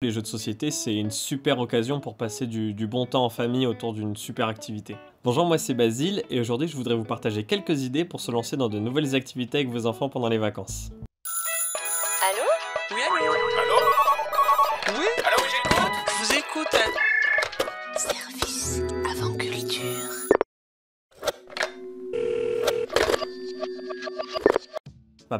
Les jeux de société, c'est une super occasion pour passer du bon temps en famille autour d'une super activité. Bonjour, moi c'est Basile et aujourd'hui je voudrais vous partager quelques idées pour se lancer dans de nouvelles activités avec vos enfants pendant les vacances. Allô? Oui, allô? Allô? Oui? Allô, oui, j'écoute? Je vous écoute. Service avant culture.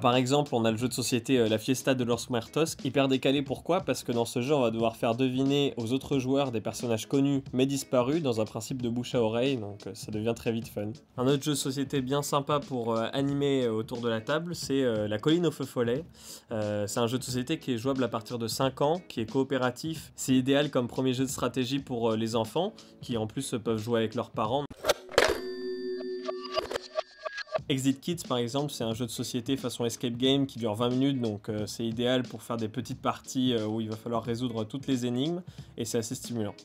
Par exemple, on a le jeu de société La Fiesta de los Muertos, hyper décalé. Pourquoi? Parce que dans ce jeu, on va devoir faire deviner aux autres joueurs des personnages connus mais disparus dans un principe de bouche à oreille, donc ça devient très vite fun. Un autre jeu de société bien sympa pour animer autour de la table, c'est La Colline au feu follet. C'est un jeu de société qui est jouable à partir de 5 ans, qui est coopératif. C'est idéal comme premier jeu de stratégie pour les enfants, qui en plus peuvent jouer avec leurs parents. Exit Kids par exemple, c'est un jeu de société façon escape game qui dure 20 minutes, donc c'est idéal pour faire des petites parties où il va falloir résoudre toutes les énigmes, et c'est assez stimulant.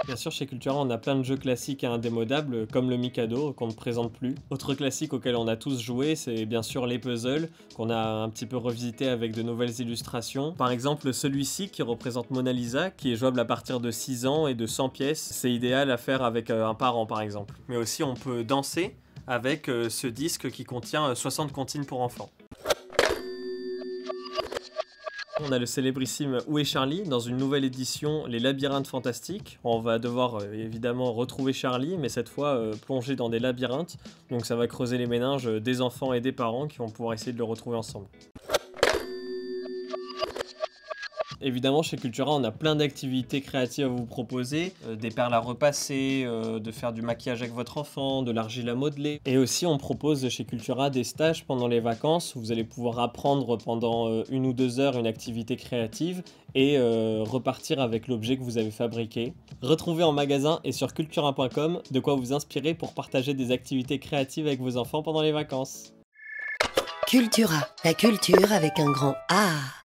Bien sûr, chez Cultura, on a plein de jeux classiques et indémodables, comme le Mikado, qu'on ne présente plus. Autre classique auquel on a tous joué, c'est bien sûr les puzzles, qu'on a un petit peu revisité avec de nouvelles illustrations. Par exemple, celui-ci qui représente Mona Lisa, qui est jouable à partir de 6 ans et de 100 pièces. C'est idéal à faire avec un parent, par exemple. Mais aussi, on peut danser avec ce disque qui contient 60 comptines pour enfants. On a le célébrissime Où est Charlie? Dans une nouvelle édition, Les Labyrinthes Fantastiques. On va devoir évidemment retrouver Charlie, mais cette fois plonger dans des labyrinthes. Donc ça va creuser les méninges des enfants et des parents qui vont pouvoir essayer de le retrouver ensemble. Évidemment, chez Cultura, on a plein d'activités créatives à vous proposer, des perles à repasser, de faire du maquillage avec votre enfant, de l'argile à modeler. Et aussi, on propose chez Cultura des stages pendant les vacances où vous allez pouvoir apprendre pendant 1 ou 2 heures une activité créative et repartir avec l'objet que vous avez fabriqué. Retrouvez en magasin et sur cultura.com de quoi vous inspirer pour partager des activités créatives avec vos enfants pendant les vacances. Cultura, la culture avec un grand A.